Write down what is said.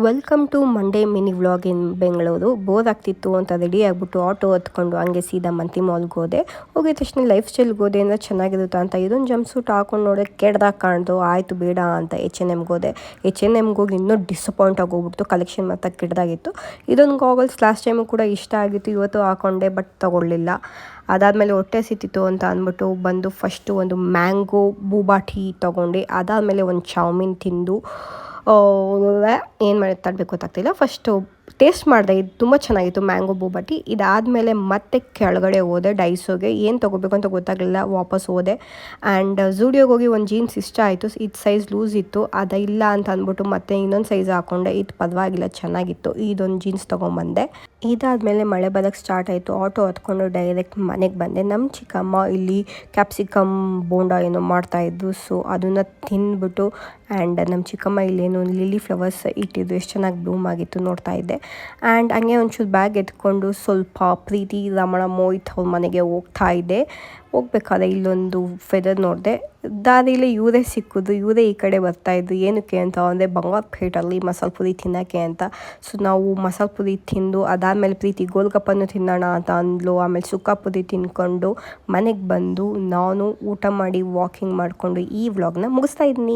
Welcome to Monday mini vlog in Bengaluru. Bore ಆಗ್ತಿತ್ತು ಅಂತ ready ಆಗಿಬಿಟ್ಟು ಆಟೋ ಹತ್ಕೊಂಡು ಹಂಗೆ ಸೀದಾ ಮಂತಿ ಮಾಲ್ಗೆ ಹೋದೆ. ಹೋಗಿದ ತಕ್ಷಣ ಲೈಫ್ ಸ್ಟೈಲ್ಗೆ ಹೋದೆ ಅಂದರೆ ಚೆನ್ನಾಗಿರುತ್ತೆ ಅಂತ ಇದೊಂದು ಜಂಪ್ ಸೂಟ್ ಹಾಕೊಂಡು ನೋಡಿದ್ರೆ ಕೆಡ್ದಾಗ ಕಾಣ್ದು. ಆಯಿತು ಬೇಡ ಅಂತ H&Mಗೆ ಹೋದೆ. H&Mಗೆ ಹೋಗಿ ಇನ್ನೂ ಡಿಸಪಾಯಿಂಟ್ ಆಗೋಗ್ಬಿಡ್ತು. ಕಲೆಕ್ಷನ್ ಮಾತ್ರ ಕೆಡ್ದಾಗಿತ್ತು. ಇದೊಂದು ಗಾಗಲ್ಸ್ ಲಾಸ್ಟ್ ಟೈಮು ಕೂಡ ಇಷ್ಟ ಆಗಿತ್ತು, ಇವತ್ತು ಹಾಕೊಂಡೆ ಬಟ್ ತೊಗೊಳ್ಳಿಲ್ಲ. ಅದಾದಮೇಲೆ ಹೊಟ್ಟೆ ಸಿಕ್ತಿತ್ತು ಅಂತ ಅಂದ್ಬಿಟ್ಟು ಬಂದು ಫಸ್ಟು ಒಂದು ಮ್ಯಾಂಗೋ ಬೂಬಾ ಟೀ ತೊಗೊಂಡು, ಅದಾದಮೇಲೆ ಒಂದು ಚೌಮಿನ್ ತಿಂದು ಏನು ಮಾಡಿ ತಡಬೇಕು ಗೊತ್ತಾಗ್ತಿಲ್ಲ. ಫಸ್ಟು ಟೇಸ್ಟ್ ಮಾಡಿದೆ, ಇದು ತುಂಬ ಚೆನ್ನಾಗಿತ್ತು ಮ್ಯಾಂಗೋ ಬೂಬಾ ಟೀ. ಇದಾದಮೇಲೆ ಮತ್ತೆ ಕೆಳಗಡೆ ಹೋದೆ ಡೈಸೋಗೆ. ಏನು ತೊಗೋಬೇಕು ಅಂತ ಗೊತ್ತಾಗಲಿಲ್ಲ, ವಾಪಸ್ ಹೋದೆ. ಆ್ಯಂಡ್ ಝೂಡಿಯೋಗೆ ಹೋಗಿ ಒಂದು ಜೀನ್ಸ್ ಇಷ್ಟ ಆಯಿತು. ಇದು ಸೈಜ್ ಲೂಸ್ ಇತ್ತು, ಇಲ್ಲ ಅಂತ ಅಂದ್ಬಿಟ್ಟು ಮತ್ತೆ ಇನ್ನೊಂದು ಸೈಜ್ ಹಾಕ್ಕೊಂಡೆ. ಇದು ಪರವಾಗಿಲ್ಲ, ಚೆನ್ನಾಗಿತ್ತು. ಇದೊಂದು ಜೀನ್ಸ್ ತೊಗೊಂಬಂದೆ. ಇದಾದಮೇಲೆ ಮಳೆ ಬರೋಕ್ಕೆ ಸ್ಟಾರ್ಟ್ ಆಯಿತು. ಆಟೋ ಹತ್ಕೊಂಡು ಡೈರೆಕ್ಟ್ ಮನೆಗೆ ಬಂದೆ. ನಮ್ಮ ಚಿಕ್ಕಮ್ಮ ಇಲ್ಲಿ ಕ್ಯಾಪ್ಸಿಕಮ್ ಬೋಂಡ ಏನೋ ಮಾಡ್ತಾಯಿದ್ರು, ಸೊ ಅದನ್ನು ತಿಂದ್ಬಿಟ್ಟು. ಆ್ಯಂಡ್ ನಮ್ಮ ಚಿಕ್ಕಮ್ಮ ಇಲ್ಲೇನು ಲಿಲ್ಲಿ ಫ್ಲವರ್ಸ್ ಇಟ್ಟಿದ್ದು, ಎಷ್ಟು ಚೆನ್ನಾಗಿ ಬ್ಲೂಮ್ ಆಗಿತ್ತು ನೋಡ್ತಾ ಇದ್ದೆ. ಆ್ಯಂಡ್ ಹಂಗೆ ಒಂಚೂರು ಬ್ಯಾಗ್ ಎತ್ಕೊಂಡು ಸ್ವಲ್ಪ ಪ್ರೀತಿ ರಮಣ ಮೋಹಿತ್ ಅವ್ರ ಮನೆಗೆ ಹೋಗ್ತಾ ಇದ್ದೆ. ಹೋಗ್ಬೇಕಾದ್ರೆ ಇಲ್ಲೊಂದು ಫೆದರ್ ನೋಡಿದೆ. ದಾರಿಲಿ ಇವರೇ ಸಿಕ್ಕಿದ್ರು. ಇವರೇ ಈ ಕಡೆ ಬರ್ತಾಯಿದ್ರು. ಏನಕ್ಕೆ ಅಂತ ಅಂದರೆ ಬಂಗಾರಪೇಟಲ್ಲಿ ಮಸಾಲೆ ಪುರಿ ತಿನ್ನೋಕ್ಕೆ ಅಂತ. ಸೊ ನಾವು ಮಸಾಲೆ ಪುರಿ ತಿಂದು ಅದಾದಮೇಲೆ ಪ್ರೀತಿ ಗೋಲ್ಗಪ್ಪನ್ನು ತಿನ್ನೋಣ ಅಂತ ಅಂದ್ಲು. ಆಮೇಲೆ ಸುಕ್ಕ ಪುರಿ ತಿಂದ್ಕೊಂಡು ಮನೆಗೆ ಬಂದು ನಾನು ಊಟ ಮಾಡಿ ವಾಕಿಂಗ್ ಮಾಡಿಕೊಂಡು ಈ ವ್ಲಾಗ್ನ ಮುಗಿಸ್ತಾ ಇದ್ದೀನಿ.